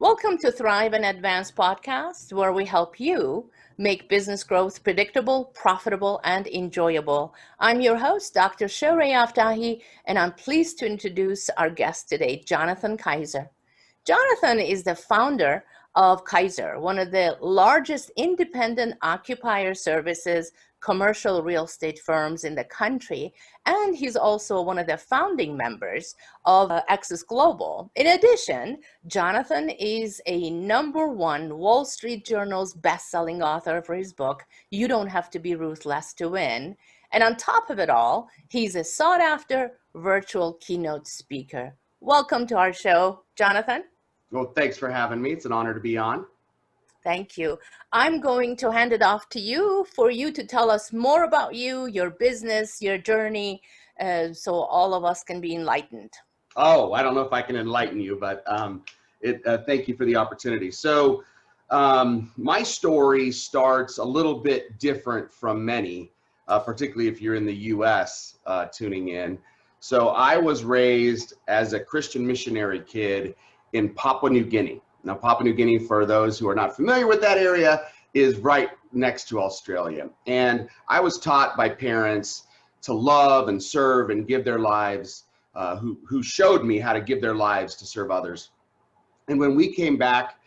Welcome to Thrive and Advance podcast, where we help you make business growth predictable, profitable, and enjoyable. I'm your host, Dr. Shorey Aftahi, and I'm pleased to introduce our guest today, Jonathan Kaiser. Jonathan is the founder of Kaiser, one of the largest independent occupier services commercial real estate firms in the country, and he's also one of the founding members of Access Global. In addition, Jonathan is a #1 Wall Street Journal's best-selling author for his book, You Don't Have to Be Ruthless to Win. And on top of it all, he's a sought-after virtual keynote speaker. Welcome to our show, Jonathan. Well, thanks for having me. It's an honor to be on. Thank you. I'm going to hand it off to you for you to tell us more about you, your business, your journey, so all of us can be enlightened. Oh, I don't know if I can enlighten you, but thank you for the opportunity. So my story starts a little bit different from many, particularly if you're in the U.S. Tuning in. So I was raised as a Christian missionary kid in Papua New Guinea. Now, Papua New Guinea, for those who are not familiar with that area, is right next to Australia. And I was taught by parents to love and serve and give their lives, who showed me how to give their lives to serve others. And when we came back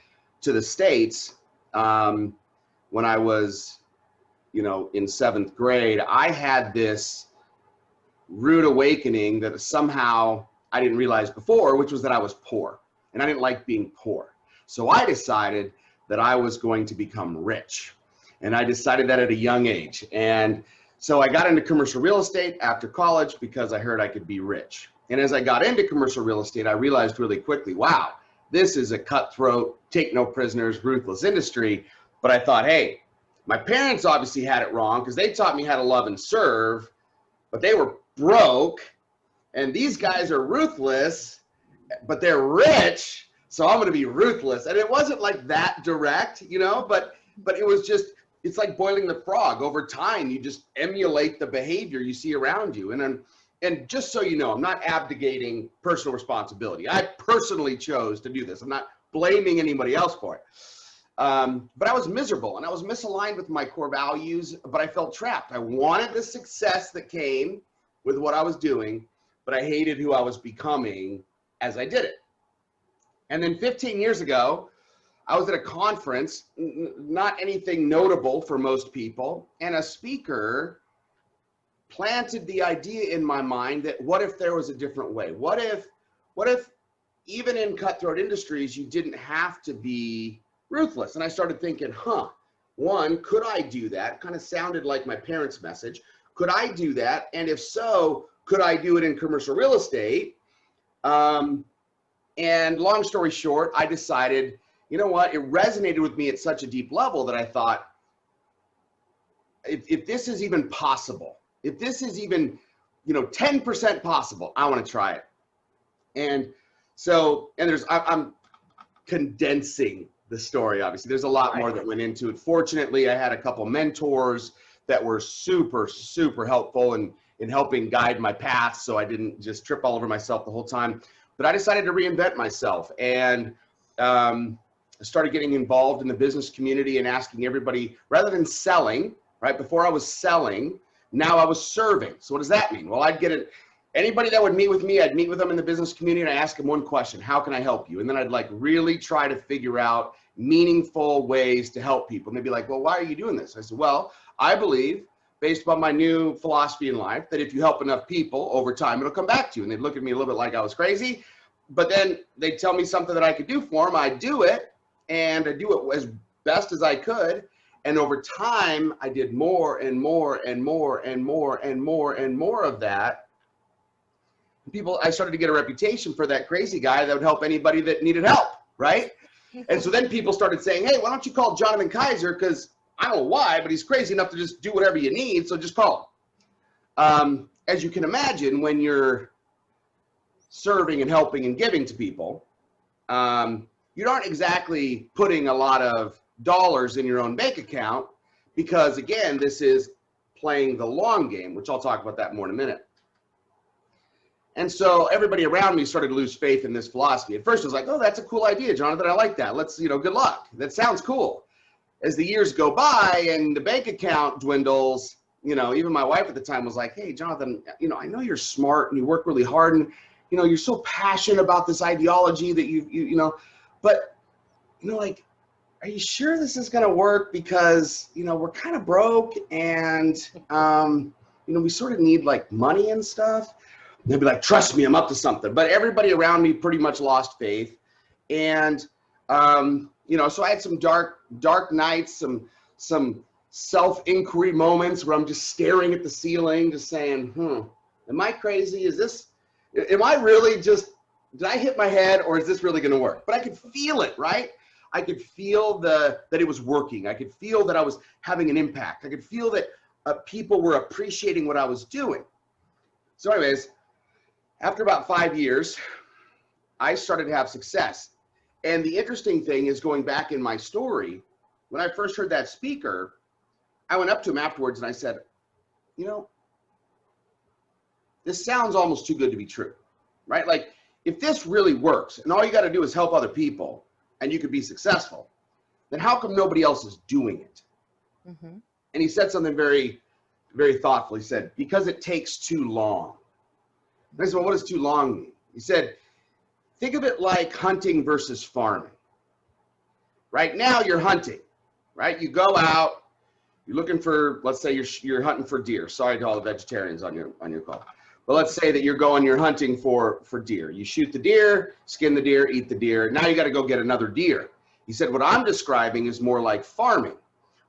to the States, when I was, in 7th grade, I had this rude awakening that somehow I didn't realize before, which was that I was poor. And I didn't like being poor. So I decided that I was going to become rich. And I decided that at a young age. And so I got into commercial real estate after college because I heard I could be rich. And as I got into commercial real estate, I realized really quickly, wow, this is a cutthroat, take no prisoners, ruthless industry. But I thought, hey, my parents obviously had it wrong because they taught me how to love and serve, but they were broke. And these guys are ruthless, but they're rich. So I'm going to be ruthless. And it wasn't like that direct, but it was just, it's like boiling the frog. Over time, you just emulate the behavior you see around you. And just so you know, I'm not abdicating personal responsibility. I personally chose to do this. I'm not blaming anybody else for it. But I was miserable and I was misaligned with my core values, but I felt trapped. I wanted the success that came with what I was doing, but I hated who I was becoming as I did it. And then 15 years ago, I was at a conference, not anything notable for most people, and a speaker planted the idea in my mind that what if there was a different way? What if even in cutthroat industries, you didn't have to be ruthless? And I started thinking, one, could I do that? Kind of sounded like my parents' message. Could I do that? And if so, could I do it in commercial real estate? And long story short, I decided, you know what, it resonated with me at such a deep level that I thought, if this is even possible, if this is even, 10% possible, I want to try it. And so, I'm condensing the story, obviously. There's a lot more that went into it. Fortunately, I had a couple mentors that were super, super helpful in helping guide my path so I didn't just trip all over myself the whole time. But I decided to reinvent myself and I started getting involved in the business community and asking everybody, rather than selling, right? Before I was selling, now I was serving. So what does that mean? Well, anybody that would meet with me, I'd meet with them in the business community and I ask them one question: how can I help you? And then I'd really try to figure out meaningful ways to help people. And they'd be like, well, why are you doing this? I said, well, I believe, based upon my new philosophy in life, that if you help enough people over time, it'll come back to you. And they'd look at me a little bit like I was crazy, but then they'd tell me something that I could do for them. I'd do it, and I'd do it as best as I could. And over time, I did more and more and more and more and more and more of that. I started to get a reputation for that crazy guy that would help anybody that needed help, right? And so then people started saying, hey, why don't you call Jonathan Kaiser? Because I don't know why, but he's crazy enough to just do whatever you need, so just call him. As you can imagine, when you're serving and helping and giving to people, you aren't exactly putting a lot of dollars in your own bank account because, again, this is playing the long game, which I'll talk about that more in a minute. And so everybody around me started to lose faith in this philosophy. At first, it was like, oh, that's a cool idea, Jonathan. I like that. Let's, good luck. That sounds cool. As the years go by and the bank account dwindles, even my wife at the time was like, hey, Jonathan, I know you're smart and you work really hard and, you're so passionate about this ideology that but, like, are you sure this is going to work? Because, we're kind of broke and, we sort of need like money and stuff. And they'd be like, trust me, I'm up to something. But everybody around me pretty much lost faith. And, so I had some dark nights, some self-inquiry moments where I'm just staring at the ceiling, just saying, am I crazy? Am I really did I hit my head or is this really going to work? But I could feel it, right? I could feel that it was working. I could feel that I was having an impact. I could feel that people were appreciating what I was doing. So anyways, after about 5 years, I started to have success. And the interesting thing is, going back in my story, when I first heard that speaker, I went up to him afterwards and I said, this sounds almost too good to be true, right? Like, if this really works and all you got to do is help other people and you could be successful, then how come nobody else is doing it? Mm-hmm. And he said something very, very thoughtful. He said, because it takes too long. And I said, well, what does too long mean? He said, think of it like hunting versus farming. Right now you're hunting, right? You go out, you're looking for, let's say you're hunting for deer. Sorry to all the vegetarians on your call. But let's say that you're hunting for deer. You shoot the deer, skin the deer, eat the deer. Now you got to go get another deer. He said, what I'm describing is more like farming,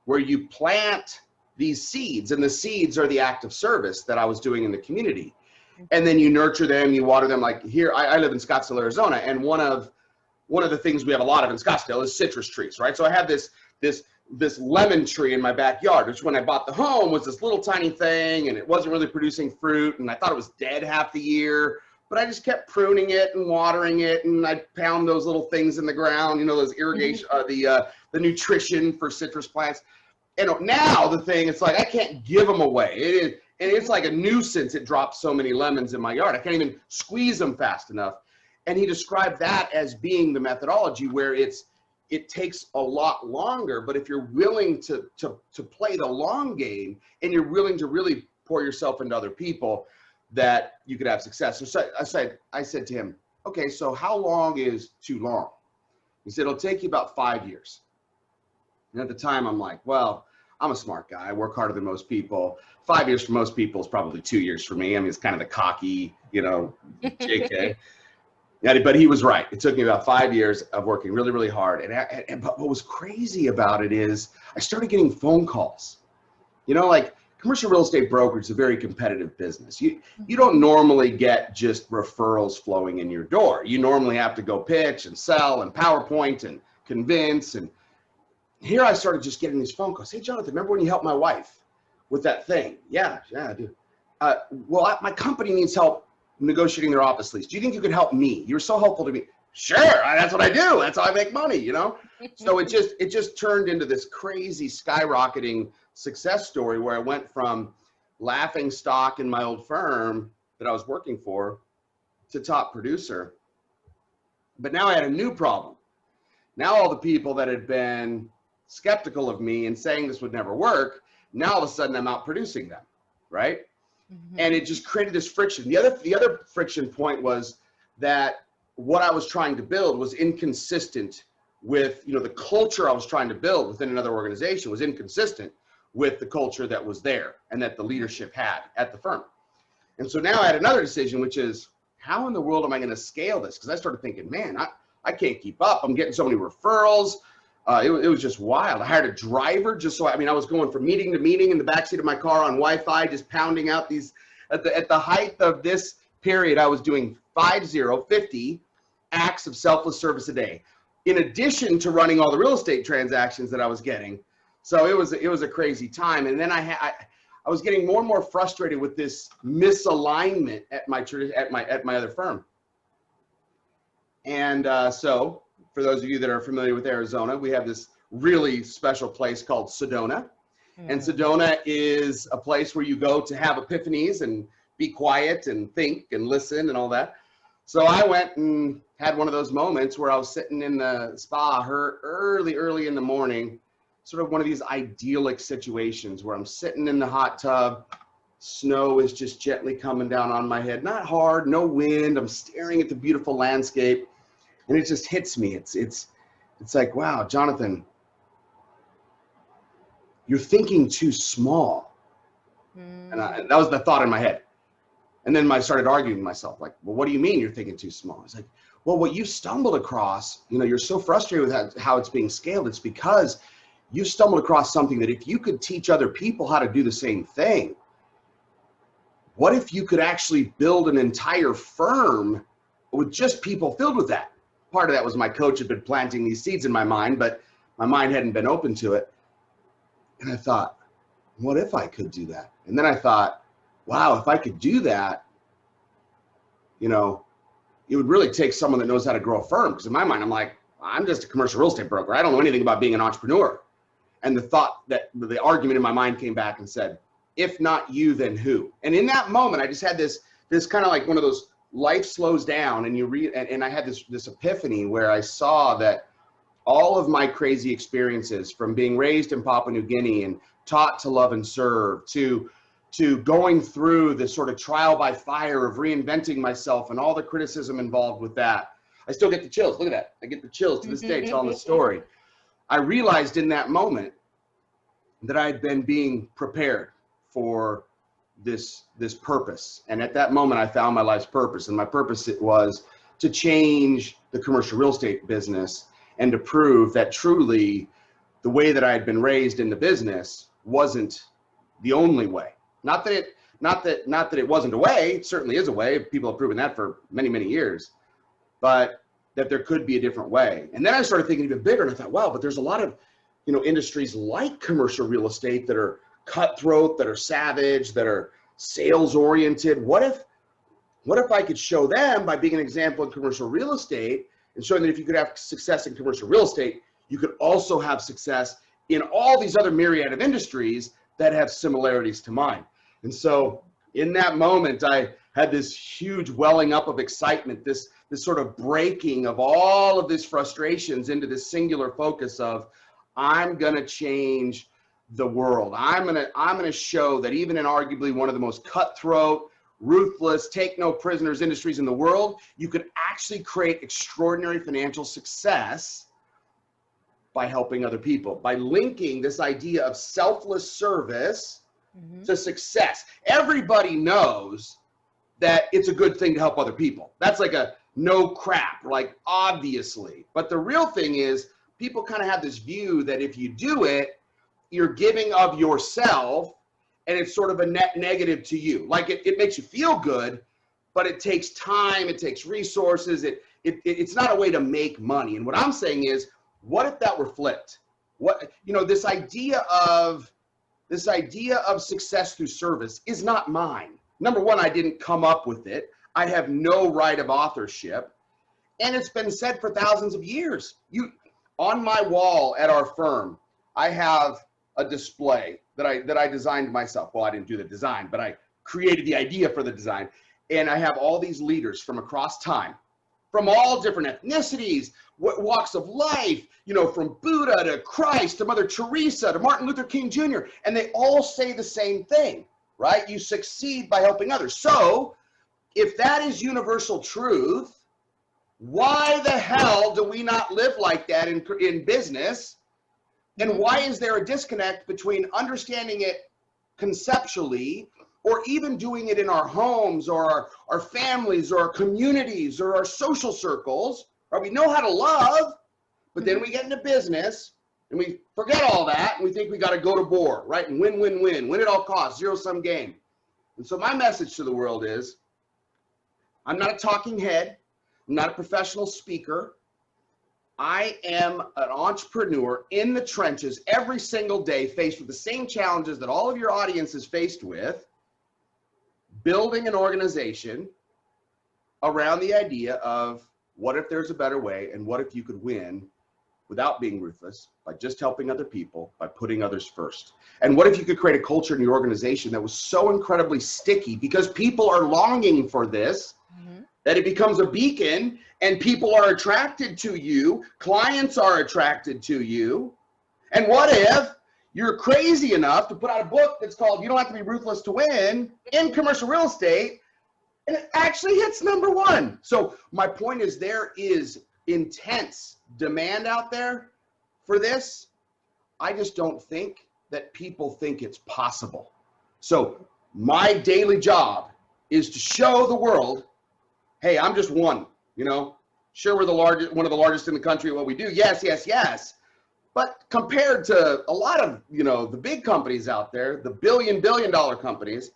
where you plant these seeds, and the seeds are the act of service that I was doing in the community. And then you nurture them, you water them. Like here, I live in Scottsdale, Arizona, and one of the things we have a lot of in Scottsdale is citrus trees, right? So I have this lemon tree in my backyard, which when I bought the home was this little tiny thing, and it wasn't really producing fruit, and I thought it was dead half the year, but I just kept pruning it and watering it, and I'd pound those little things in the ground, those irrigation, the nutrition for citrus plants. And now the thing, it's like I can't give them away. And it's like a nuisance. It drops so many lemons in my yard. I can't even squeeze them fast enough. And he described that as being the methodology where it takes a lot longer. But if you're willing to play the long game and you're willing to really pour yourself into other people, that you could have success. So I said to him, okay, so how long is too long? He said, it'll take you about 5 years. And at the time, I'm like, well, I'm a smart guy. I work harder than most people. 5 years for most people is probably 2 years for me. I mean, it's kind of the cocky, JK. Yeah, but he was right. It took me about 5 years of working really, really hard. But what was crazy about it is I started getting phone calls. Like commercial real estate brokerage is a very competitive business. You don't normally get just referrals flowing in your door. You normally have to go pitch and sell and PowerPoint and convince. And here I started just getting these phone calls. Hey, Jonathan, remember when you helped my wife with that thing? Yeah, I do. Well, my company needs help negotiating their office lease. Do you think you could help me? You were so helpful to me. Sure, that's what I do. That's how I make money, So it just turned into this crazy skyrocketing success story where I went from laughing stock in my old firm that I was working for to top producer. But now I had a new problem. Now all the people that had been skeptical of me and saying this would never work, now all of a sudden I'm out producing them, right? Mm-hmm. And it just created this friction. The other friction point was that what I was trying to build was inconsistent with, the culture I was trying to build within another organization was inconsistent with the culture that was there and that the leadership had at the firm. And so now I had another decision, which is, how in the world am I going to scale this? Because I started thinking, man, I can't keep up. I'm getting so many referrals. It was just wild. I hired a driver I was going from meeting to meeting in the backseat of my car on Wi-Fi, just pounding out these, at the height of this period, I was doing 50 acts of selfless service a day, in addition to running all the real estate transactions that I was getting. So it was a crazy time. And then I was getting more and more frustrated with this misalignment at my other firm. And so for those of you that are familiar with Arizona, we have this really special place called Sedona. Mm-hmm. And Sedona is a place where you go to have epiphanies and be quiet and think and listen and all that. So I went and had one of those moments where I was sitting in the spa early in the morning, sort of one of these idyllic situations where I'm sitting in the hot tub, snow is just gently coming down on my head, not hard, no wind. I'm staring at the beautiful landscape, and it just hits me. It's like, wow, Jonathan, you're thinking too small. And that was the thought in my head. And then I started arguing with myself, like, well, what do you mean you're thinking too small? It's like, well, what you stumbled across, you're so frustrated with how it's being scaled. It's because you stumbled across something that if you could teach other people how to do the same thing, what if you could actually build an entire firm with just people filled with that? Part of that was my coach had been planting these seeds in my mind, but my mind hadn't been open to it. And I thought, what if I could do that? And then I thought, wow, if I could do that, it would really take someone that knows how to grow a firm. Because in my mind, I'm like, I'm just a commercial real estate broker. I don't know anything about being an entrepreneur. And the argument in my mind came back and said, if not you, then who? And in that moment, I just had this kind of like one of those life slows down, and I had this epiphany where I saw that all of my crazy experiences, from being raised in Papua New Guinea and taught to love and serve, to going through this sort of trial by fire of reinventing myself and all the criticism involved with that. I still get the chills. Look at that. I get the chills to this day telling the story. I realized in that moment that I had been being prepared for this purpose. And at that moment, I found my life's purpose. And my purpose, it was to change the commercial real estate business and to prove that truly the way that I had been raised in the business wasn't the only way. Not that it wasn't a way. It certainly is a way. People have proven that for many, many years, but that there could be a different way. And then I started thinking even bigger, and I thought, wow, but there's a lot of, industries like commercial real estate that are cutthroat, that are savage, that are sales oriented. What if I could show them by being an example in commercial real estate and showing that if you could have success in commercial real estate, you could also have success in all these other myriad of industries that have similarities to mine. And so in that moment, I had this huge welling up of excitement, this sort of breaking of all of these frustrations into this singular focus of, I'm gonna change the world. I'm gonna show that even in arguably one of the most cutthroat, ruthless, take no prisoners industries in the world, you could actually create extraordinary financial success by helping other people, by linking this idea of selfless service to success. Everybody knows that it's a good thing to help other people. That's like a no crap, like obviously. But the real thing is, people kind of have this view that if you do it, you're giving of yourself, and it's sort of a net negative to you. Like it makes you feel good, but it takes time, it takes resources, it's not a way to make money. And what I'm saying is, what if that were flipped? This idea of success through service is not mine. Number one, I didn't come up with it. I have no right of authorship. And it's been said for thousands of years. On my wall at our firm, I have a display that I designed myself. Well, I didn't do the design, but I created the idea for the design. And I have all these leaders from across time, from all different ethnicities, walks of life, from Buddha to Christ to Mother Teresa to Martin Luther King Jr. And they all say the same thing, right? You succeed by helping others. So if that is universal truth, why the hell do we not live like that in business? And why is there a disconnect between understanding it conceptually, or even doing it in our homes or our families or our communities or our social circles, right? We know how to love, but then we get into business and we forget all that and we think we got to go to war, right? And win at all costs, zero-sum game. And so my message to the world is, I'm not a talking head. I'm not a professional speaker. I am an entrepreneur in the trenches every single day, faced with the same challenges that all of your audience is faced with, building an organization around the idea of what if there's a better way, and what if you could win without being ruthless, by just helping other people, by putting others first? And what if you could create a culture in your organization that was so incredibly sticky because people are longing for this, that it becomes a beacon and people are attracted to you, clients are attracted to you? And what if you're crazy enough to put out a book that's called You Don't Have to Be Ruthless to Win in Commercial Real Estate, and it actually hits #1? So my point is, there is intense demand out there for this. I just don't think that people think it's possible. So my daily job is to show the world, hey, I'm just one, sure, we're the largest, one of the largest in the country at what we do. Yes, yes, yes. But compared to a lot of, the big companies out there, the billion dollar companies,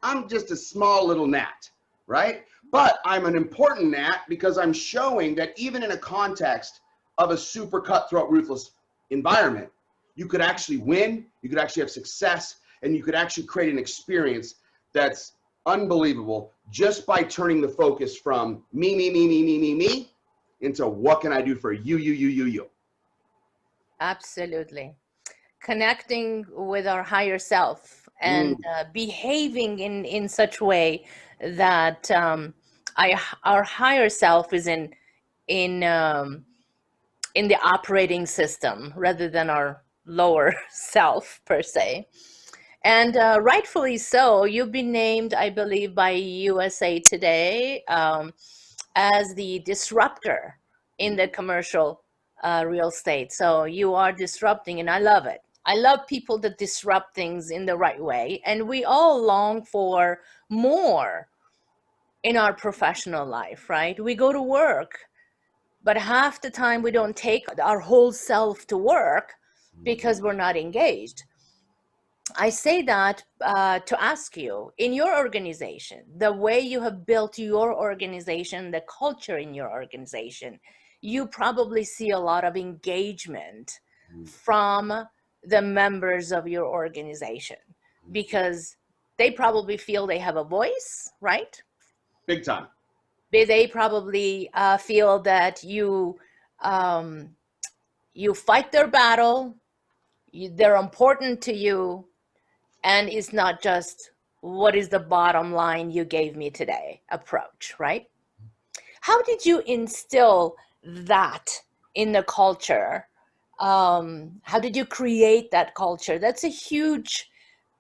I'm just a small little gnat, right? But I'm an important gnat because I'm showing that even in a context of a super cutthroat, ruthless environment, you could actually win, you could actually have success, and you could actually create an experience that's unbelievable just by turning the focus from me into what can I do for you. Absolutely. Connecting with our higher self and behaving in such way that our higher self is in the operating system rather than our lower self per se. And rightfully so. You've been named, I believe, by USA Today as the disruptor in the commercial real estate. So you are disrupting, and I love it. I love people that disrupt things in the right way. And we all long for more in our professional life, right? We go to work, but half the time we don't take our whole self to work because we're not engaged. I say that to ask you, in your organization, the way you have built your organization, the culture in your organization, you probably see a lot of engagement from the members of your organization because they probably feel they have a voice, right? Big time. They probably feel that you fight their battle, they're important to you, and it's not just what is the bottom line you gave me today approach, right? How did you instill that in the culture? How did you create that culture? That's a huge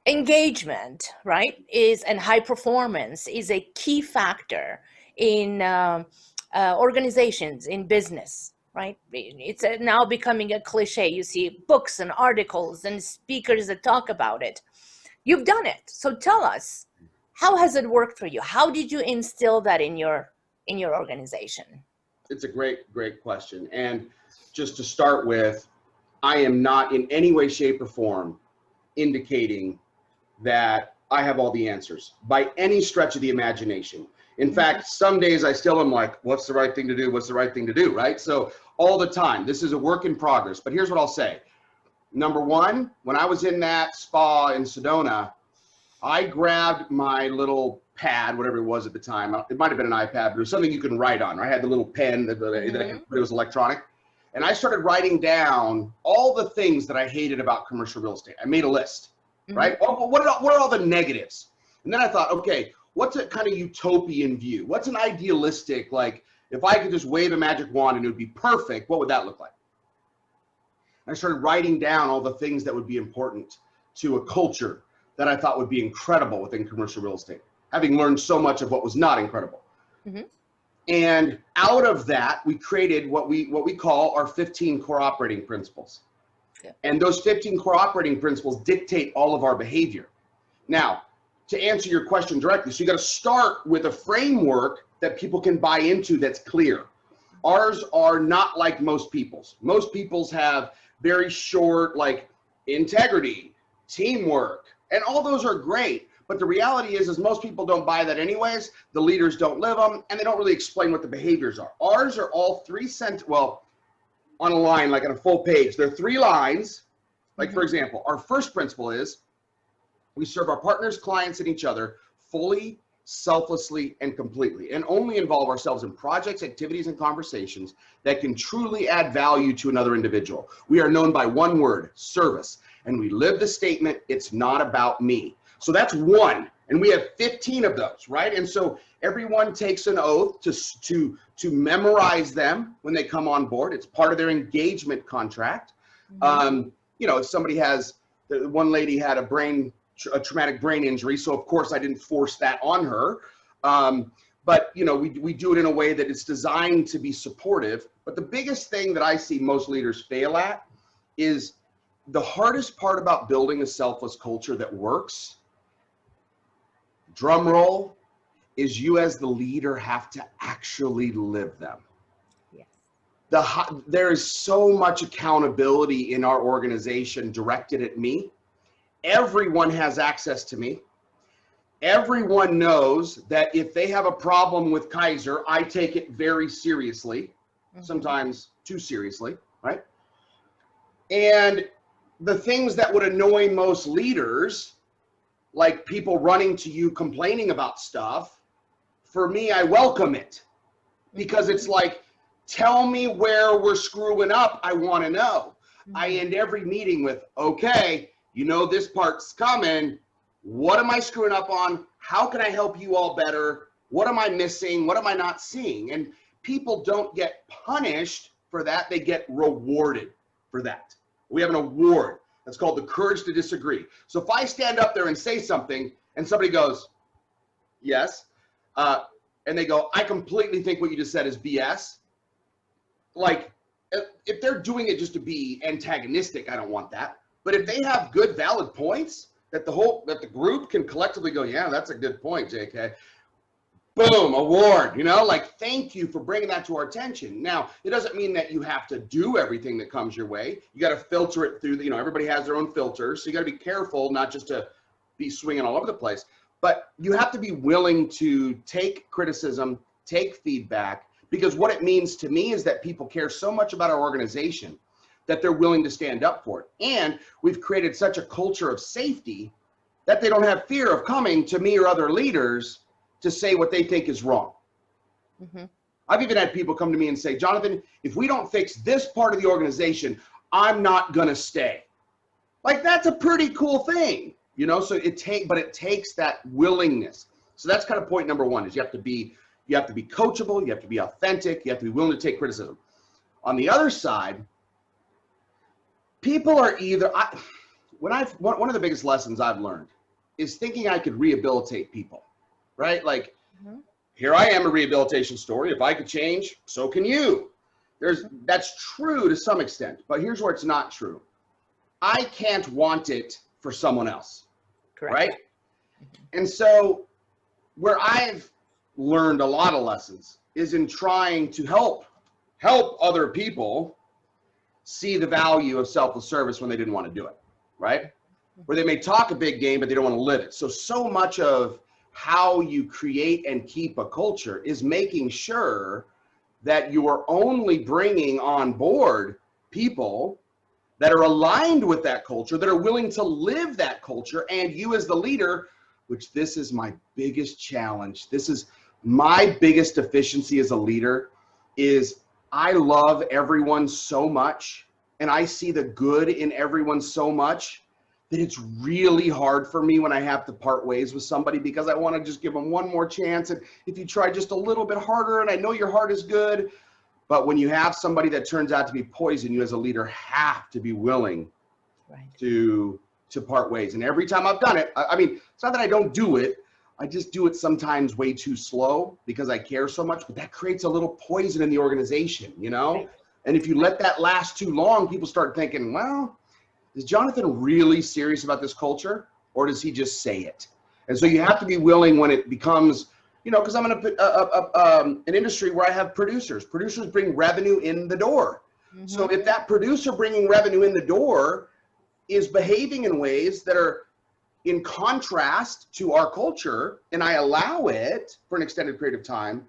engagement, right? And high performance is a key factor in organizations, in business, right? It's now becoming a cliche. You see books and articles and speakers that talk about it. You've done it. So tell us, how has it worked for you? How did you instill that in your organization? It's a great question. And just to start with, I am not in any way, shape, or form indicating that I have all the answers by any stretch of the imagination. In fact, some days I still am like, what's the right thing to do? What's the right thing to do, right? So all the time, this is a work in progress. But here's what I'll say. Number one, when I was in that spa in Sedona, I grabbed my little pad, whatever it was at the time. It might have been an iPad, but it was something you can write on. I had the little pen that it was electronic. And I started writing down all the things that I hated about commercial real estate. I made a list, right? What are all the negatives? And then I thought, okay, what's a kind of utopian view? What's an idealistic, like, if I could just wave a magic wand and it would be perfect, what would that look like? I started writing down all the things that would be important to a culture that I thought would be incredible within commercial real estate, having learned so much of what was not incredible. And out of that, we created what we call our 15 core operating principles. And those 15 core operating principles dictate all of our behavior. Now, to answer your question directly, so you got to start with a framework that people can buy into that's clear. Ours are not like most people's. Most people's have very short, like integrity, teamwork, and all those are great. But the reality is most people don't buy that anyways. The leaders don't live them, and they don't really explain what the behaviors are. Ours are all on a line, like on a full page. They're 3 lines. Like, for example, our first principle is we serve our partners, clients, and each other fully, selflessly, and completely, and only involve ourselves in projects, activities, and conversations that can truly add value to another individual. We are known by one word, service, and we live the statement, it's not about me. So that's one, and we have 15 of those, right? And so everyone takes an oath to memorize them when they come on board. It's part of their engagement contract. You know, if somebody has, one lady had a traumatic brain injury, so of course I didn't force that on her. But you know, we do it in a way that it's designed to be supportive. But the biggest thing that I see most leaders fail at is the hardest part about building a selfless culture that works, drum roll, is you as the leader have to actually live them. There is so much accountability in our organization directed at me. Everyone has access to me. Everyone knows that if they have a problem with Kaiser, I take it very seriously, sometimes too seriously, right? And the things that would annoy most leaders, like people running to you complaining about stuff, for me, I welcome it, because it's like, tell me where we're screwing up. I want to know. I end every meeting with, okay, you know, this part's coming. What am I screwing up on? How can I help you all better? What am I missing? What am I not seeing? And people don't get punished for that. They get rewarded for that. We have an award that's called the courage to disagree. So if I stand up there and say something and somebody goes, yes, and they go, I completely think what you just said is BS. Like, if they're doing it just to be antagonistic, I don't want that. But if they have good, valid points that the group can collectively go, yeah, that's a good point, JK. Boom, award, you know, like, thank you for bringing that to our attention. Now, it doesn't mean that you have to do everything that comes your way. You got to filter it through, you know, everybody has their own filters. So you got to be careful not just to be swinging all over the place, but you have to be willing to take criticism, take feedback, because what it means to me is that people care so much about our organization that they're willing to stand up for it. And we've created such a culture of safety that they don't have fear of coming to me or other leaders to say what they think is wrong. I've even had people come to me and say, Jonathan, if we don't fix this part of the organization, I'm not gonna stay. Like, that's a pretty cool thing, you know? So it takes that willingness. So that's kind of point number one, is you have to be coachable, you have to be authentic, you have to be willing to take criticism. On the other side, people are either, one of the biggest lessons I've learned is thinking I could rehabilitate people, right? Like, here I am, a rehabilitation story. If I could change, so can you. That's true to some extent, but here's where it's not true. I can't want it for someone else, correct, right? And so where I've learned a lot of lessons is in trying to help other people see the value of selfless service when they didn't want to do it, right? Where they may talk a big game, but they don't want to live it. So much of how you create and keep a culture is making sure that you are only bringing on board people that are aligned with that culture, that are willing to live that culture. And you as the leader, which this is my biggest challenge, this is my biggest deficiency as a leader, is I love everyone so much and I see the good in everyone so much that it's really hard for me when I have to part ways with somebody, because I want to just give them one more chance. And if you try just a little bit harder, and I know your heart is good, but when you have somebody that turns out to be poison, you as a leader have to be willing to part ways. And every time I've done it, I mean, it's not that I don't do it, I just do it sometimes way too slow because I care so much, but that creates a little poison in the organization, you know? And if you let that last too long, people start thinking, well, is Jonathan really serious about this culture, or does he just say it? And so you have to be willing when it becomes, you know, because I'm in an industry where I have producers. Producers bring revenue in the door. So if that producer bringing revenue in the door is behaving in ways that are in contrast to our culture, and I allow it for an extended period of time,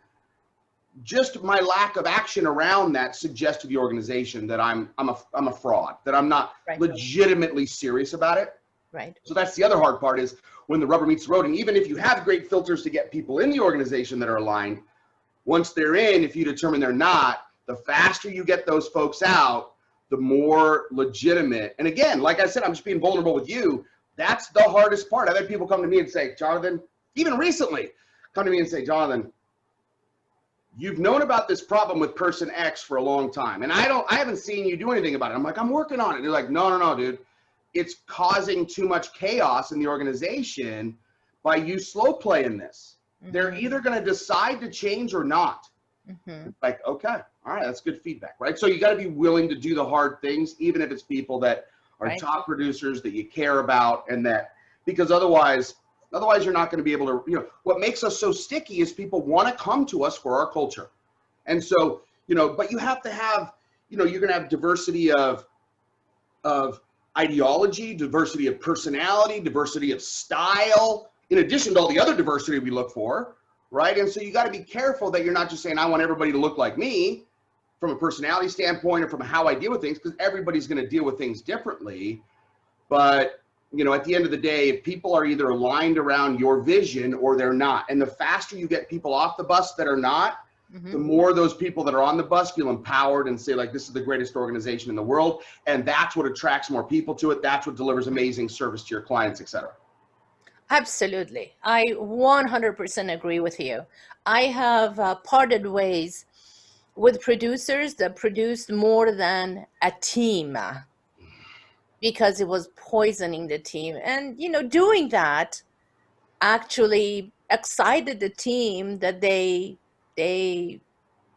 just my lack of action around that suggests to the organization that I'm a fraud, that I'm not legitimately serious about it. Right. So that's the other hard part, is when the rubber meets the road. And even if you have great filters to get people in the organization that are aligned, once they're in, if you determine they're not, the faster you get those folks out, the more legitimate. And again, like I said, I'm just being vulnerable with you. That's the hardest part. I've had people come to me and say, Jonathan, even recently, come to me and say, Jonathan, you've known about this problem with person X for a long time, and I haven't seen you do anything about it. I'm like, I'm working on it. And they're like, no, dude. It's causing too much chaos in the organization by you slow playing this. Mm-hmm. They're either going to decide to change or not. Mm-hmm. Like, okay, all right, that's good feedback, right? So you got to be willing to do the hard things, even if it's people that are right. Top producers that you care about, and that, because otherwise you're not going to be able to, what makes us so sticky is people want to come to us for our culture. And so, but you have to have, you're going to have diversity of ideology, diversity of personality, diversity of style, in addition to all the other diversity we look for, right? And so you got to be careful that you're not just saying, I want everybody to look like me from a personality standpoint or from how I deal with things, because everybody's going to deal with things differently. But, at the end of the day, if people are either aligned around your vision or they're not, and the faster you get people off the bus that are not, mm-hmm. the more those people that are on the bus feel empowered and say, like, this is the greatest organization in the world. And that's what attracts more people to it. That's what delivers amazing service to your clients, et cetera. Absolutely. I 100% agree with you. I have parted ways with producers that produced more than a team because it was poisoning the team. And, doing that actually excited the team that they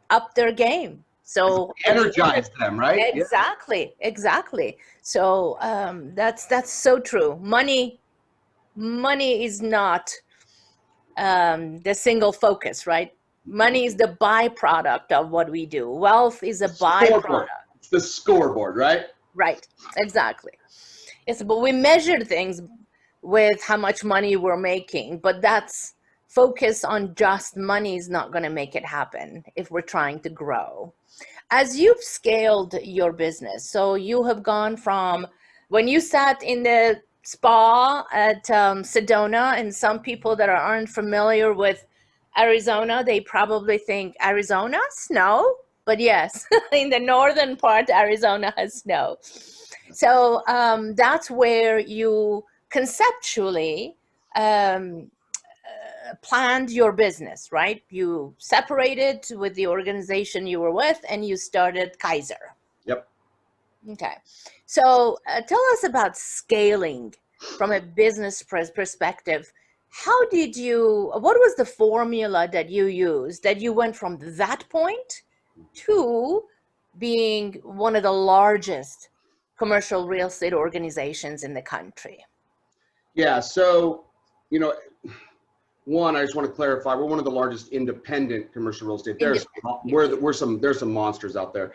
upped their game. So energized them, right? Exactly. So that's so true. Money is not the single focus, right? Money is the byproduct of what we do. Wealth is a byproduct. It's the scoreboard, right? Right, exactly. But we measure things with how much money we're making, but that's focus on just money is not going to make it happen if we're trying to grow. As you've scaled your business, so you have gone from when you sat in the spa at Sedona, and some people that aren't familiar with Arizona, they probably think Arizona, snow, but yes, in the northern part, Arizona has snow. So that's where you conceptually planned your business, right? You separated with the organization you were with and you started Kaiser. Yep. Okay. So tell us about scaling from a business perspective. What was the formula that you used that you went from that point to being one of the largest commercial real estate organizations in the country? Yeah. So, one, I just want to clarify, we're one of the largest independent commercial real estate. There's some monsters out there.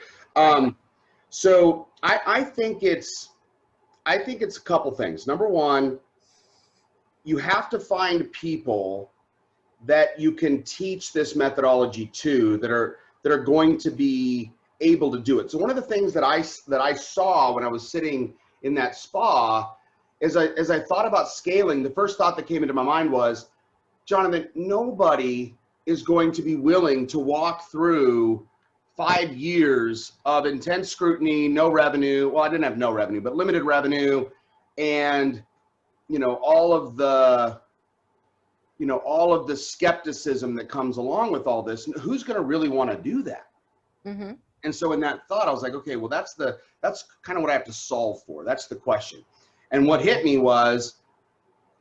So I think it's a couple things. Number one, you have to find people that you can teach this methodology to that are going to be able to do it. So one of the things that I saw when I was sitting in that spa, as I thought about scaling, the first thought that came into my mind was, Jonathan, nobody is going to be willing to walk through 5 years of intense scrutiny, no revenue. Well, I didn't have no revenue, but limited revenue, and all of the skepticism that comes along with all this. Who's going to really want to do that? Mm-hmm. And so in that thought, I was like, okay, well, that's kind of what I have to solve for. That's the question. And what hit me was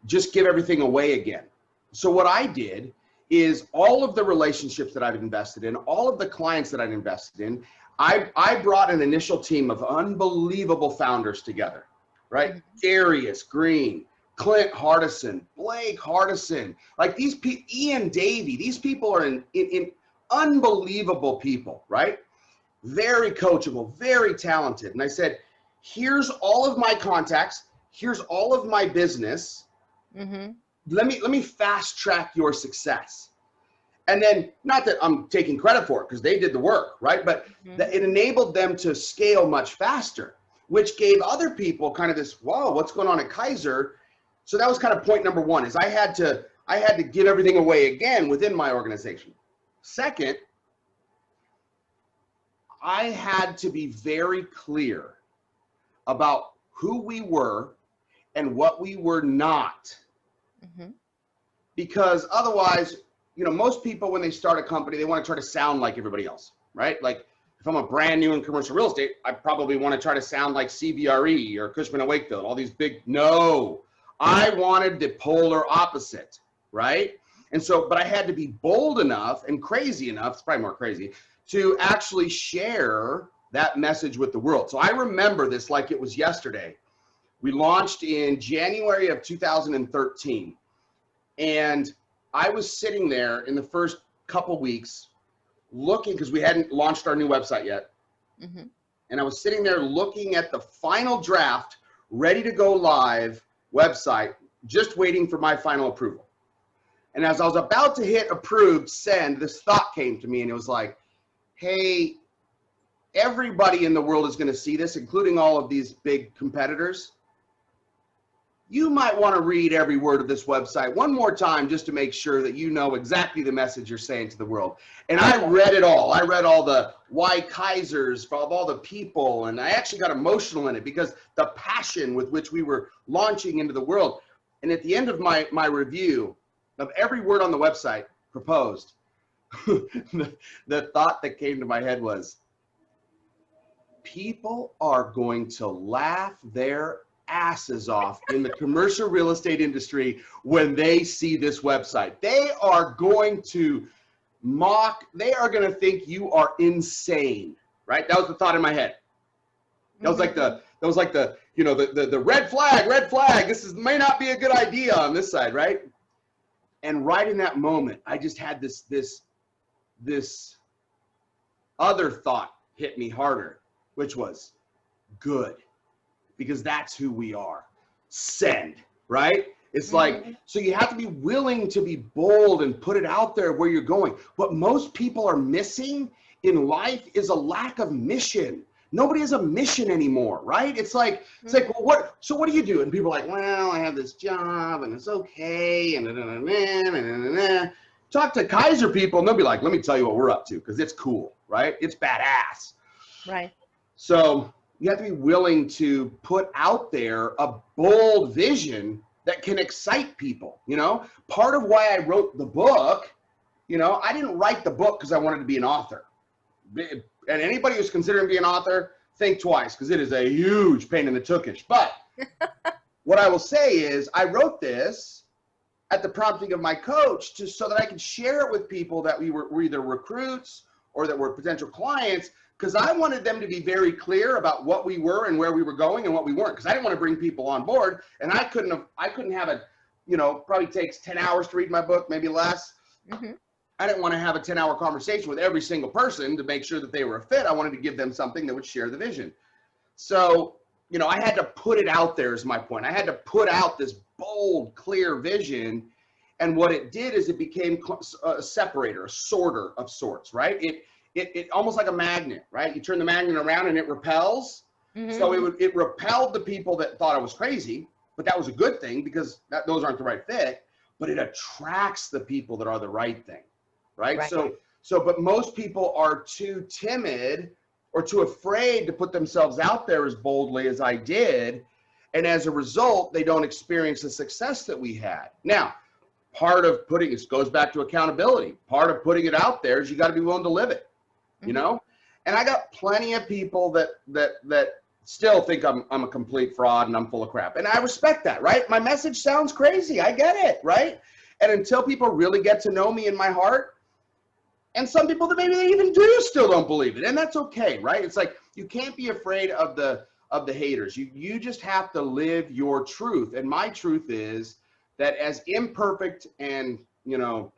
just give everything away again. So what I did is all of the relationships that I've invested in, all of the clients that I've invested in, I brought an initial team of unbelievable founders together, right? Mm-hmm. Darius Green, Clint Hardison, Blake Hardison, like these people, Ian Davey, these people are in unbelievable people, right? Very coachable, very talented. And I said, here's all of my contacts. Here's all of my business. Mm-hmm. Let me fast track your success. And then, not that I'm taking credit for it because they did the work, right? But it enabled them to scale much faster. which gave other people kind of this, whoa, what's going on at Kaiser? So that was kind of point number one, is I had to give everything away again within my organization. Second, I had to be very clear about who we were and what we were not. Mm-hmm. Because otherwise, you know, most people, when they start a company, they want to try to sound like everybody else, right? Like if I'm a brand new in commercial real estate, I probably want to try to sound like CBRE or Cushman & Wakefield, all these big, no, I wanted the polar opposite, right? And so, but I had to be bold enough and crazy enough, it's probably more crazy, to actually share that message with the world. So I remember this like it was yesterday. We launched in January of 2013. And I was sitting there in the first couple weeks looking, because we hadn't launched our new website yet. Mm-hmm. And I was sitting there looking at the final draft, ready to go live website, just waiting for my final approval. And as I was about to hit approved, send, this thought came to me, and it was like, hey, everybody in the world is going to see this, including all of these big competitors. You might want to read every word of this website one more time just to make sure that you know exactly the message you're saying to the world. And I read it all. I read all the why Kaisers of all the people, and I actually got emotional in it because the passion with which we were launching into the world. And at the end of my review of every word on the website proposed, the thought that came to my head was, people are going to laugh their asses off in the commercial real estate industry when they see this website. They are going to mock, they are going to think you are insane, right? That was the thought in my head. That was like the you know, the red flag, may not be a good idea on this side, right? And right in that moment, I just had this other thought hit me harder, which was good. Because that's who we are. Send, right? It's like, so you have to be willing to be bold and put it out there where you're going. What most people are missing in life is a lack of mission. Nobody has a mission anymore, right? It's like, well, what do you do? And people are like, well, I have this job and it's okay. And talk to Kaiser people and they'll be like, let me tell you what we're up to, because it's cool, right? It's badass. Right. So you have to be willing to put out there a bold vision that can excite people. You know, part of why I wrote the book, you know, I didn't write the book because I wanted to be an author. And anybody who's considering being an author, think twice, because it is a huge pain in the tuchus. But what I will say is I wrote this at the prompting of my coach so that I could share it with people that were either recruits or that were potential clients, because I wanted them to be very clear about what we were and where we were going and what we weren't, because I didn't want to bring people on board, and I couldn't have a, you know, probably takes 10 hours to read my book, maybe less. Mm-hmm. I didn't want to have a 10-hour conversation with every single person to make sure that they were a fit. I wanted to give them something that would share the vision. So, you know, I had to put it out there is my point. I had to put out this bold, clear vision. And what it did is it became a separator, a sorter of sorts, right? It almost like a magnet, right? You turn the magnet around and it repels. Mm-hmm. So it repelled the people that thought I was crazy, but that was a good thing because those aren't the right fit. But it attracts the people that are the right thing, right? So, but most people are too timid or too afraid to put themselves out there as boldly as I did, and as a result, they don't experience the success that we had. Now, part of putting it goes back to accountability. Part of putting it out there is you got to be willing to live it. You know, and I got plenty of people that still think I'm a complete fraud and I'm full of crap. And I respect that, right? My message sounds crazy. I get it, right? And until people really get to know me in my heart, and some people that maybe they even do still don't believe it. And that's okay, right? It's like, you can't be afraid of the haters. You just have to live your truth. And my truth is that as imperfect and, you know,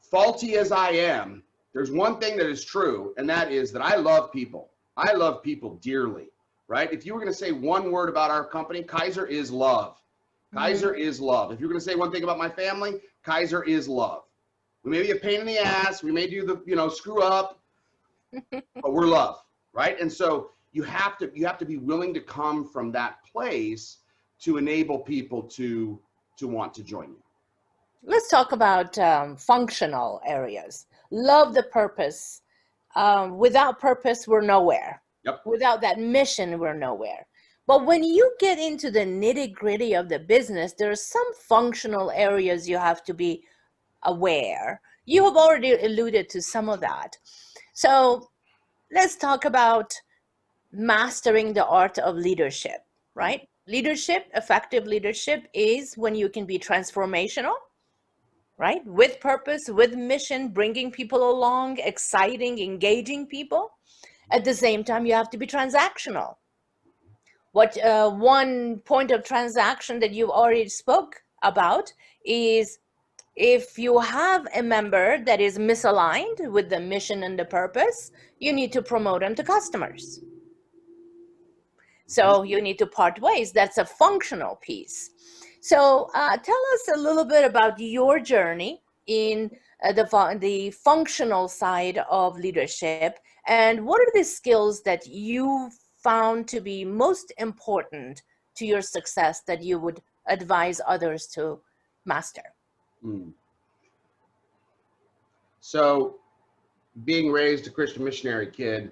faulty as I am, there's one thing that is true, and that is that I love people. I love people dearly, right? If you were going to say one word about our company, Kaiser is love. Kaiser is love. If you're going to say one thing about my family, Kaiser is love. We may be a pain in the ass. We may do the, you know, screw up, but we're love, right? And so you have to be willing to come from that place to enable people to want to join you. Let's talk about functional areas. Love the purpose. Without purpose, we're nowhere. Yep. Without that mission, we're nowhere. But when you get into the nitty gritty of the business, there are some functional areas you have to be aware. You have already alluded to some of that. So let's talk about mastering the art of leadership, right? Leadership, effective leadership is when you can be transformational, right? With purpose, with mission, bringing people along, exciting, engaging people. At the same time, you have to be transactional. What one point of transaction that you already spoke about is if you have a member that is misaligned with the mission and the purpose, you need to promote them to customers. So you need to part ways. That's a functional piece. So tell us a little bit about your journey in the functional side of leadership, and what are the skills that you found to be most important to your success that you would advise others to master? So being raised a Christian missionary kid,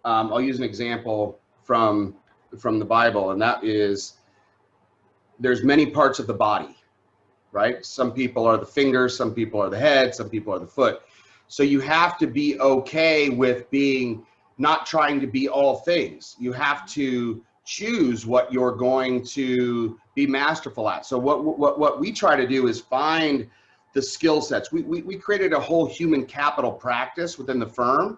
I'll use an example from the Bible, and that is there's many parts of the body, right? Some people are the fingers, some people are the head, some people are the foot. So you have to be okay with being not trying to be all things. You have to choose what you're going to be masterful at. So what we try to do is find the skill sets. We created a whole human capital practice within the firm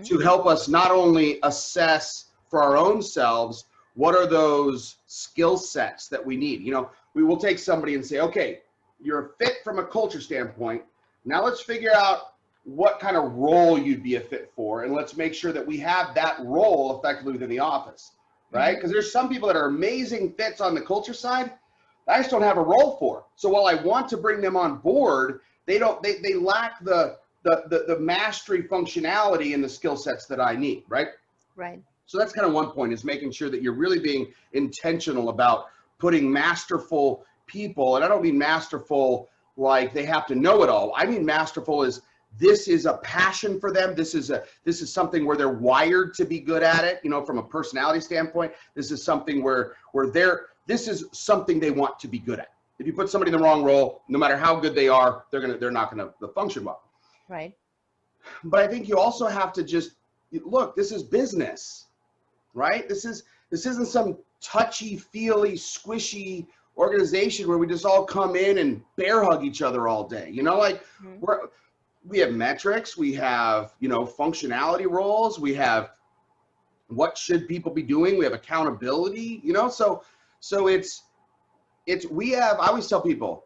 to help us not only assess for our own selves, what are those skill sets that we need? You know, we will take somebody and say, okay, you're fit from a culture standpoint. Now let's figure out what kind of role you'd be a fit for. And let's make sure that we have that role effectively within the office, right? Because there's some people that are amazing fits on the culture side, I just don't have a role for. So while I want to bring them on board, they lack the mastery functionality and the skill sets that I need, right? Right. So that's kind of one point, is making sure that you're really being intentional about putting masterful people. And I don't mean masterful like they have to know it all. I mean masterful is this is a passion for them. This is something where they're wired to be good at it. You know, from a personality standpoint, this is something where this is something they want to be good at. If you put somebody in the wrong role, no matter how good they are, they're not gonna function well. Right. But I think you also have to just look, this is business, right? This isn't some touchy-feely, squishy organization where we just all come in and bear hug each other all day. You know, like we have metrics, we have, you know, functionality roles, we have what should people be doing, we have accountability, you know, so I always tell people,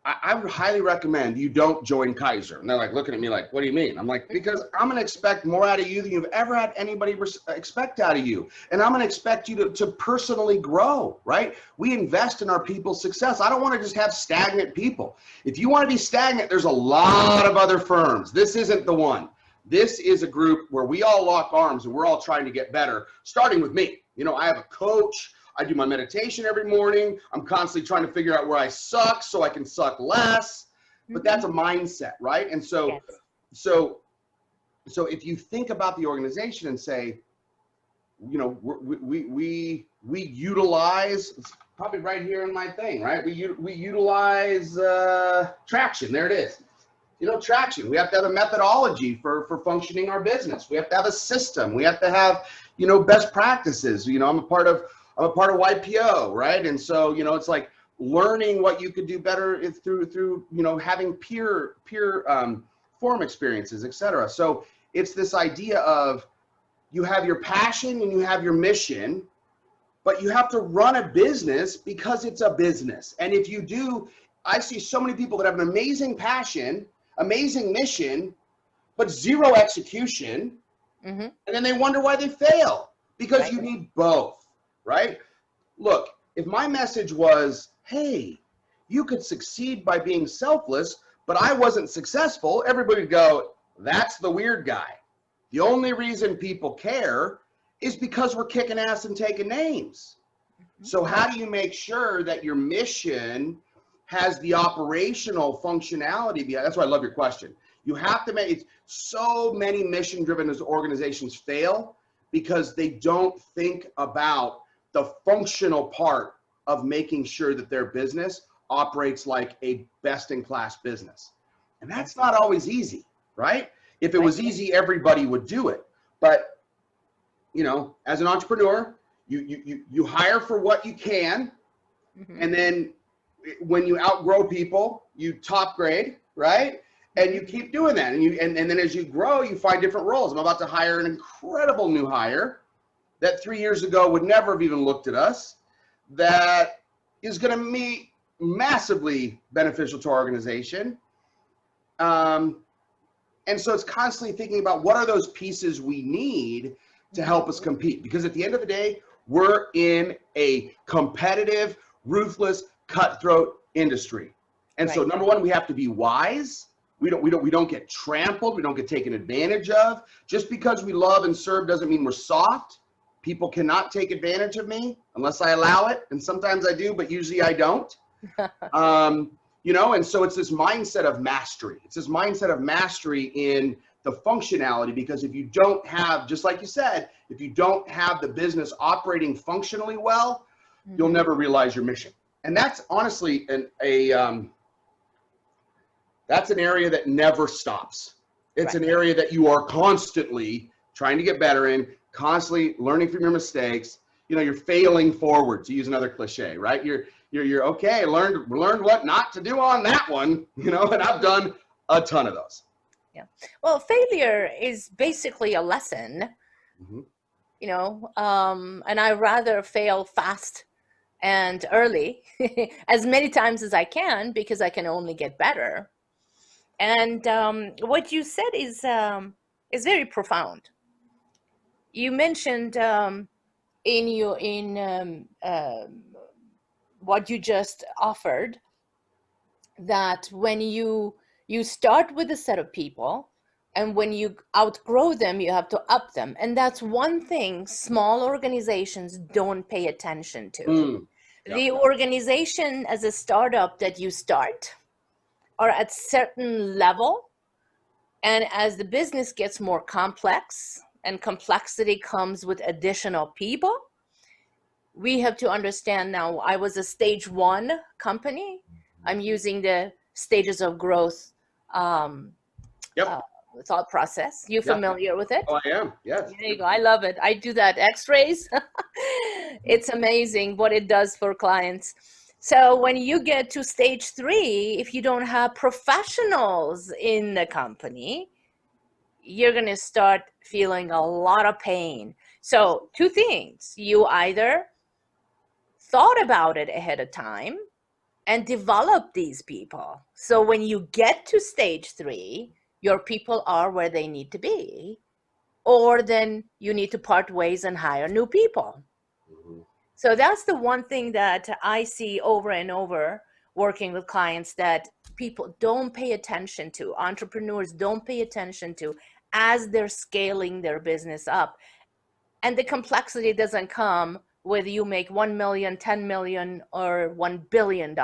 I would highly recommend you don't join Kaiser. And they're like looking at me like, what do you mean? I'm like, because I'm going to expect more out of you than you've ever had anybody expect out of you. And I'm going to expect you to personally grow, right? We invest in our people's success. I don't want to just have stagnant people. If you want to be stagnant, there's a lot of other firms. This isn't the one. This is a group where we all lock arms and we're all trying to get better, starting with me. You know, I have a coach. I do my meditation every morning. I'm constantly trying to figure out where I suck so I can suck less. But that's a mindset, right? And so if you think about the organization and say, you know, we utilize, it's probably right here in my thing, right? We utilize traction. There it is. You know, traction. We have to have a methodology for functioning our business. We have to have a system. We have to have, you know, best practices. You know, I'm a part of YPO, right? And so, you know, it's like learning what you could do better through you know, having peer forum experiences, etc. So it's this idea of you have your passion and you have your mission, but you have to run a business because it's a business. And if you do, I see so many people that have an amazing passion, amazing mission, but zero execution, and then they wonder why they fail, because you need both. Right? Look, if my message was, hey, you could succeed by being selfless, but I wasn't successful, everybody would go, that's the weird guy. The only reason people care is because we're kicking ass and taking names. So how do you make sure that your mission has the operational functionality? That's why I love your question. You have to make it. So many mission-driven organizations fail because they don't think about the functional part of making sure that their business operates like a best-in-class business. And that's not always easy, right? If it was easy, everybody would do it. But, you know, as an entrepreneur, you hire for what you can, and then when you outgrow people, you top grade, right? And you keep doing that, and then as you grow, you find different roles. I'm about to hire an incredible new hire that 3 years ago would never have even looked at us, that is going to be massively beneficial to our organization. And so it's constantly thinking about what are those pieces we need to help us compete, because at the end of the day, we're in a competitive, ruthless, cutthroat industry. And so number one, we have to be wise. We don't get trampled. We don't get taken advantage of. Just because we love and serve doesn't mean we're soft. People cannot take advantage of me unless I allow it. And sometimes I do, but usually I don't. You know, and so it's this mindset of mastery. It's this mindset of mastery in the functionality, because if you don't have, just like you said, if you don't have the business operating functionally well, you'll never realize your mission. And that's honestly that's an area that never stops. It's an area that you are constantly trying to get better in, constantly learning from your mistakes. You know, you're failing forward, to use another cliche, right? You're okay, learned what not to do on that one, you know, and I've done a ton of those. Yeah. Well, failure is basically a lesson, you know, and I rather fail fast and early as many times as I can, because I can only get better. And what you said is very profound. You mentioned in what you just offered, that when you start with a set of people, and when you outgrow them, you have to up them. And that's one thing small organizations don't pay attention to. The organization as a startup that you start are at certain level, and as the business gets more complex, and complexity comes with additional people, we have to understand now. I was a stage 1 company. I'm using the stages of growth thought process. You familiar with it? Oh, I am. Yes. There you go. I love it. I do that X-rays. It's amazing what it does for clients. So when you get to stage 3, if you don't have professionals in the company, you're going to start feeling a lot of pain. So 2 things. You either thought about it ahead of time and develop these people. So when you get to stage 3, your people are where they need to be, or then you need to part ways and hire new people. So that's the one thing that I see over and over working with clients, that people don't pay attention to, entrepreneurs don't pay attention to, as they're scaling their business up. And the complexity doesn't come whether you make 1 million, 10 million, or $1 billion.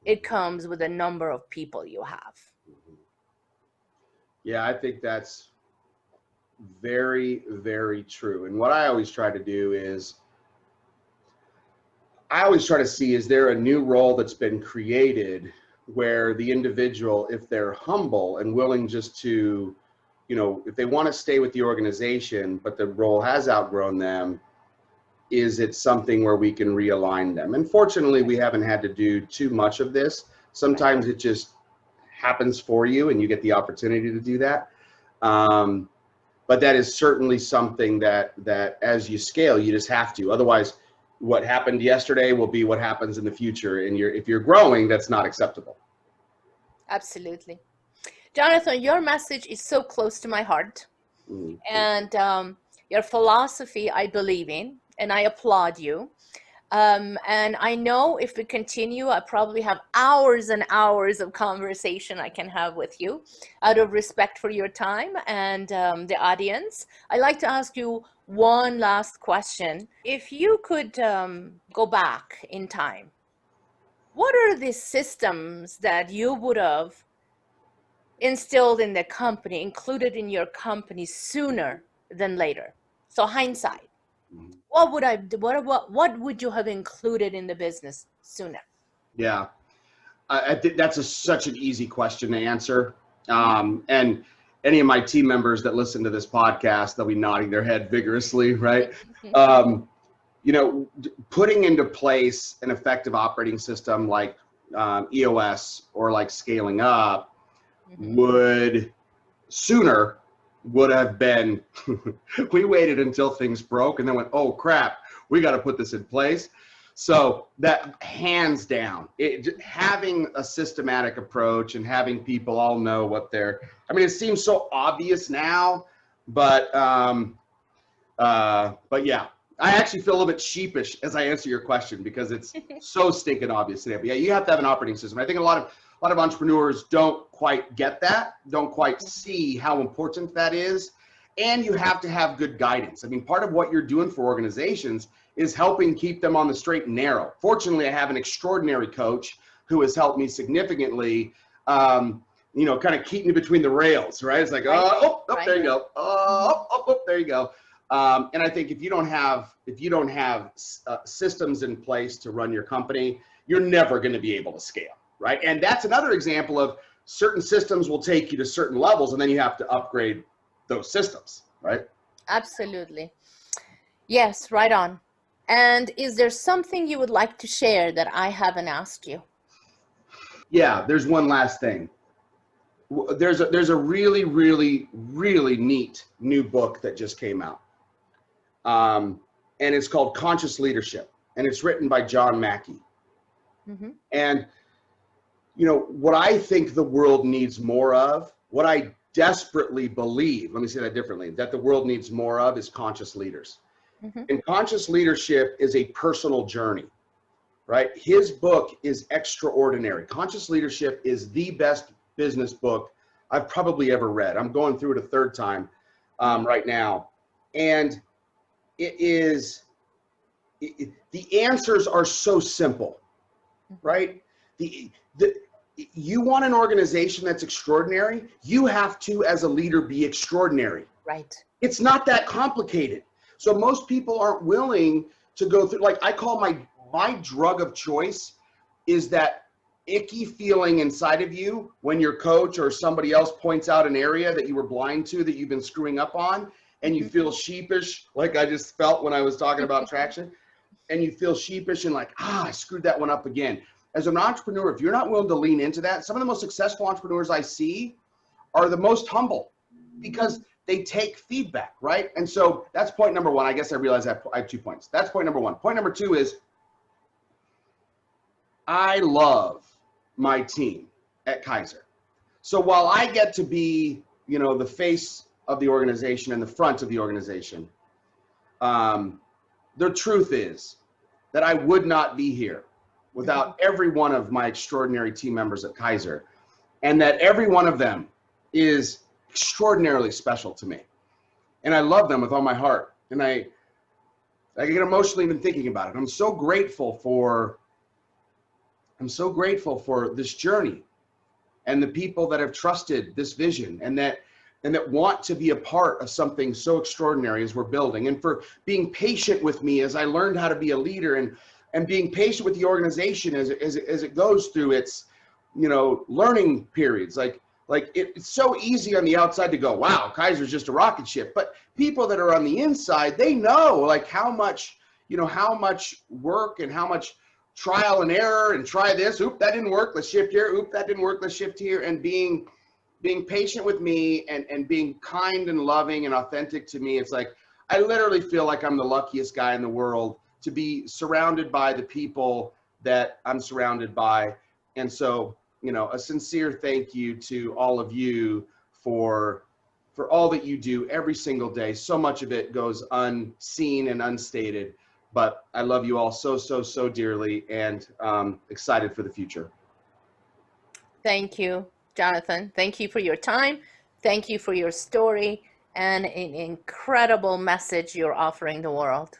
It comes with the number of people you have. Yeah, I think that's very, very true. And what I always try to do is, I always try to see, is there a new role that's been created where the individual, if they're humble and willing just to, you know, if they want to stay with the organization, but the role has outgrown them, is it something where we can realign them? And fortunately, we haven't had to do too much of this. Sometimes it just happens for you and you get the opportunity to do that. But that is certainly something that as you scale, you just have to. Otherwise, what happened yesterday will be what happens in the future. And if you're growing, that's not acceptable. Absolutely. Jonathan, your message is so close to my heart. And your philosophy I believe in, and I applaud you. And I know if we continue, I probably have hours and hours of conversation I can have with you. Out of respect for your time and the audience, I'd like to ask you, one last question. If you could go back in time, what are the systems that you would have instilled in the company, included in your company sooner than later? So hindsight, Mhm. what would you have included in the business sooner? Yeah, I think that's such an easy question to answer. Mhm. And any of my team members that listen to this podcast, they'll be nodding their head vigorously, right? Um, putting into place an effective operating system like EOS or like scaling up Mhm. would sooner would have been we waited until things broke and then went, oh crap, we got to put this in place. So that hands down, having a systematic approach and having people all know what they're, I mean, it seems so obvious now, but yeah, I actually feel a little bit sheepish as I answer your question because it's so stinking obvious today. But yeah, you have to have an operating system. I think a lot of entrepreneurs don't quite get that, don't quite see how important that is, and you have to have good guidance. I mean, part of what you're doing for organizations is helping keep them on the straight and narrow. Fortunately, I have an extraordinary coach who has helped me significantly. Kind of keep me between the rails, right? It's like, Right, there right. you go. There you go. And I think if you don't have systems in place to run your company, you're never going to be able to scale, right? And that's another example of certain systems will take you to certain levels, and then you have to upgrade those systems, right? Absolutely. Yes, right on. And is there something you would like to share that I haven't asked you? Yeah. There's one last thing. There's a really really really neat new book that just came out, and it's called Conscious Leadership, and it's written by John Mackey. Mm-hmm. And what I think the world needs more of, what I desperately believe, let me say that differently, that the world needs more of is conscious leaders. Mm-hmm. And conscious leadership is a personal journey, right? His book is extraordinary. Conscious Leadership is the best business book I've probably ever read. I'm going through it a third time right now. And the answers are so simple, right? The, the, you want an organization that's extraordinary, you have to, as a leader, be extraordinary. Right. It's not that complicated. So most people aren't willing to go through, like I call my drug of choice is that icky feeling inside of you when your coach or somebody else points out an area that you were blind to that you've been screwing up on, and you feel sheepish, like I just felt when I was talking about traction, and you feel sheepish and like, I screwed that one up again. As an entrepreneur, if you're not willing to lean into that, some of the most successful entrepreneurs I see are the most humble because they take feedback, right? And so that's point number one. I guess I realize I have 2 points. That's point number one. Point number two is I love my team at Kaiser. So while I get to be, the face of the organization and the front of the organization, the truth is that I would not be here without every one of my extraordinary team members at Kaiser, and that every one of them is extraordinarily special to me. And I love them with all my heart. And I get emotional even thinking about it. I'm so grateful for this journey and the people that have trusted this vision and that want to be a part of something so extraordinary as we're building, and for being patient with me as I learned how to be a leader, and being patient with the organization as it goes through its learning periods. Like it's so easy on the outside to go, wow, Kaiser's just a rocket ship, but people that are on the inside, they know like how much work and how much trial and error, and try this, oop, that didn't work, let's shift here, oop, that didn't work, let's shift here, and being patient with me and being kind and loving and authentic to me. It's like I literally feel like I'm the luckiest guy in the world to be surrounded by the people that I'm surrounded by. And so, a sincere thank you to all of you for all that you do every single day. So much of it goes unseen and unstated, but I love you all so, so, so dearly, and excited for the future. Thank you, Jonathan. Thank you for your time. Thank you for your story. and an incredible message you're offering the world.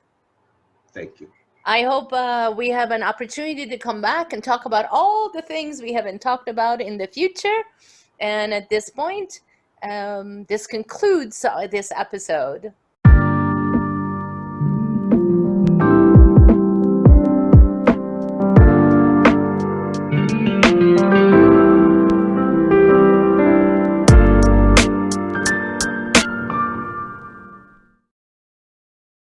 Thank you. I hope we have an opportunity to come back and talk about all the things we haven't talked about in the future. And at this point, this concludes this episode.